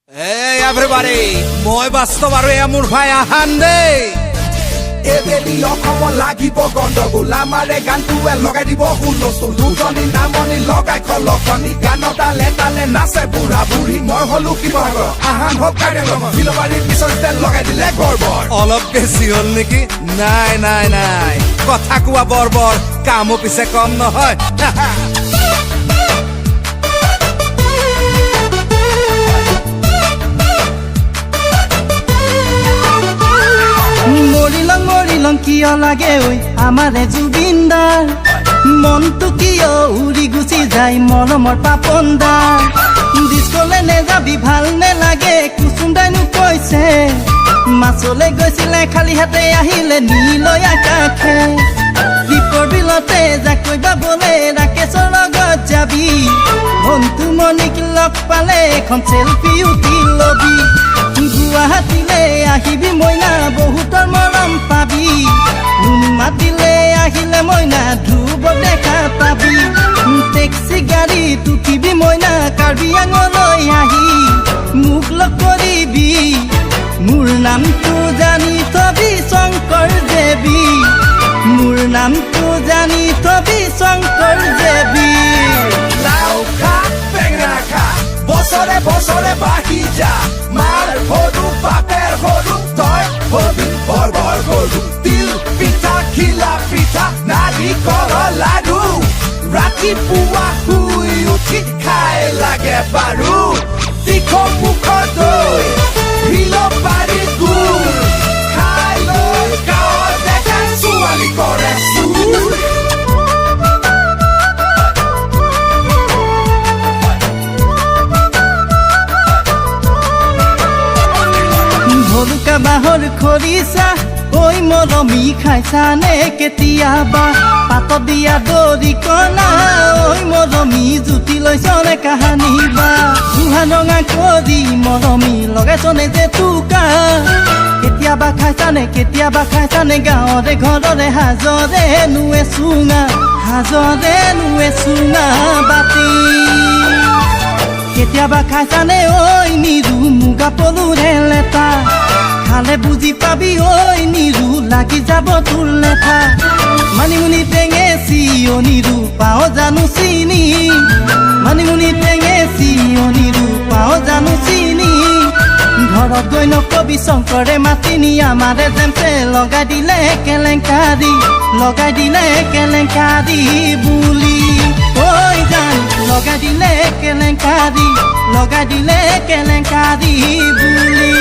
Hey everybody, মই বাস্তব আৰু এয়া মোৰ ভাই আহান দেই এবেলি অসমৰ লাগিব গণ্ডগোল আমাৰে গানটোৱে লগাই দিব হুলস্থুল দুজনী নামনি লগাই খলকনি গানত তালে তালে নাচে বুঢ়া বুঢ়ী মই হলো শিৱসাগৰ আহান হওক কাৰ্যক্ৰম ফিলবাৰীৰ পিছতে লগাই দিলে গৰ্বৰ অলপ বেছি হ'ল নেকি নাই নাই নাই কথা কোৱা বৰবৰ কামো পিছে কম নহয় মৰিলং কিয় লাগে ঐ আমাৰে জুবিনদাৰ মনটো কিয় উৰি গুচি যায় মৰমৰ পাপনদাৰ ডিস্কলে নেযাবি ভাল নেলাগে কুচুমদাইনো কৈছে মাছলে গৈছিলে খালি হাতে আহিলে নীলয় আকাশে দীপৰ বিলতে জাকৈ বাবলে ৰাকেশৰ লগত যাবি ভন্তু মণিক লগ পালে এখন চেলফি উঠি লবি গুৱাহাটীলে আহিবি মইনা বহুতৰ মৰম পাবি মাতিলে আহিলে মইনা ধ্ৰুৱ দেখা পাবি টেক্সি গাড়ীত উঠিবি মইনা কাৰ্বি আংললৈ আহি মোক লগ কৰিবি মোৰ নামটো জানি থবি শংকৰ দেৱী মোৰ নামটো জানি থবি শংকৰ দেৱী লাও খা বেঙেনা খা বছৰে বছৰে বাঢ়ি যা মাৰ সৰু বাপেৰ সৰু তই হবি বৰ বৰ গৰু তিল পিঠা খিলা পিঠা নাৰিকলৰ লাডু ৰাতিপুৱা শুই উঠি খাই লাগে বাৰু তীখ মুখৰ দৈ ফিলবাৰী গুৰ খাই লৈ গাঁৱত দেখা ছোৱালী কৰে চুৰ ভলুকা বাঁহৰ খৰিচা ঐ মৰমী খাইছানে কেতিয়াবা পাতত দিয়া দৰি কণা ঐ মৰমী জুতি লৈছনে কাহানী বা বুঢ়া ৰঙা কৰি মৰমী লগাইছনে যে টুকা কেতিয়াবা খাইছানে গাঁৱৰে ঘৰৰে হাজৰে নুৱে চুঙা বাতি কেতিয়াবা খাইছানে ঐ নিৰু মুগা পলুৰে লেটা খালে বুজি পাবি ঐ নিৰু লাগি যাব তোৰ লেঠা মানিমুনি টেঙেচি অ নিৰু পাওঁ জানো চিনি মানিমুনি টেঙেচি অ নিৰু পাওঁ জানো চিনি ঘৰত গৈ নকবি শংকৰে মাতিনি আমাৰে যেমতে লগাই দিলে কেলেংকাৰী বুলি ঐ জান লগাই দিলে কেলেংকাৰী বুলি